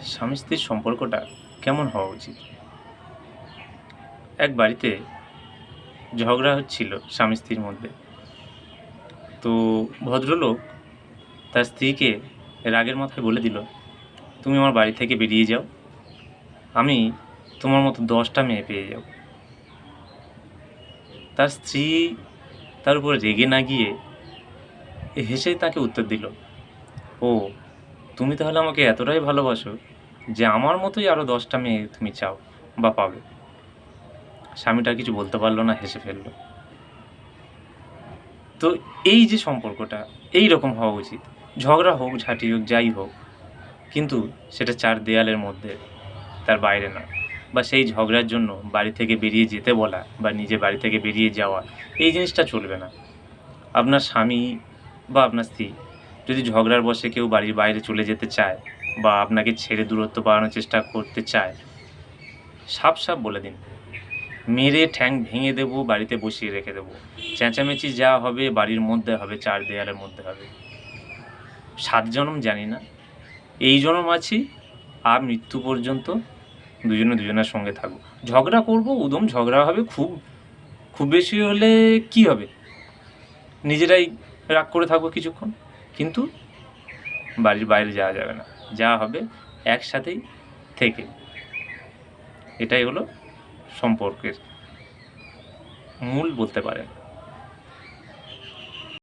স্বামী স্ত্রীর সম্পর্কটা কেমন হওয়া উচিত? এক বাড়িতে ঝগড়া হচ্ছিল স্বামী স্ত্রীর মধ্যে। তো ভদ্রলোক তার স্ত্রীকে রাগের মাথায় বলে দিল, "তুমি আমার বাড়ি থেকে বেরিয়ে যাও। আমি তোমার মতো ১০টা মেয়ে পেয়ে যাব।" তার স্ত্রী তার উপর রেগে না গিয়ে হেসে তাকে উত্তর দিল, "ও, তুমি তাহলে আমাকে এতটাই ভালোবাসো যে আমার মতোই আরও ১০টা মেয়ে তুমি চাও বা পাবে।" স্বামীটা আর কিছু বলতে পারল না, হেসে ফেলল। তো এই যে সম্পর্কটা এইরকম হওয়া উচিত। ঝগড়া হোক, ঝাঁটি হোক, যাই হোক, কিন্তু সেটা ৪ দেয়ালের মধ্যে, তার বাইরে না। বা সেই ঝগড়ার জন্য বাড়ি থেকে বেরিয়ে যেতে বলা বা নিজে বাড়ি থেকে বেরিয়ে যাওয়া, এই জিনিসটা চলবে না। আপনার স্বামী বা আপনার স্ত্রী যদি ঝগড়ার বশে কেউ বাড়ির বাইরে চলে যেতে চায় বা আপনাকে ছেড়ে দূরত্ব বাড়ানোর চেষ্টা করতে চায়, সাফ, সাফ বলে দিন। মেরে ঠ্যাং ভেঙে দেবো, বাড়িতে বসিয়ে রেখে দেবো। চেঁচামেচি যা হবে বাড়ির মধ্যে হবে, ৪ দেয়ালের মধ্যে হবে। ৭ জনম জানি না। এই জনম আছি, আর মৃত্যু পর্যন্ত দুজনে দুজনের সঙ্গে থাকবো। ঝগড়া করবো, উদম ঝগড়া হবে, খুব বেশি হলে কী হবে? নিজেরাই রাগ করে থাকবো কিছুক্ষণ। কিন্তু বাড়ির বাইরে যাওয়া যাবে না। যা হবে একসাথেই থেকে। এটাই হলো সম্পর্কের মূল বলতে পারেন।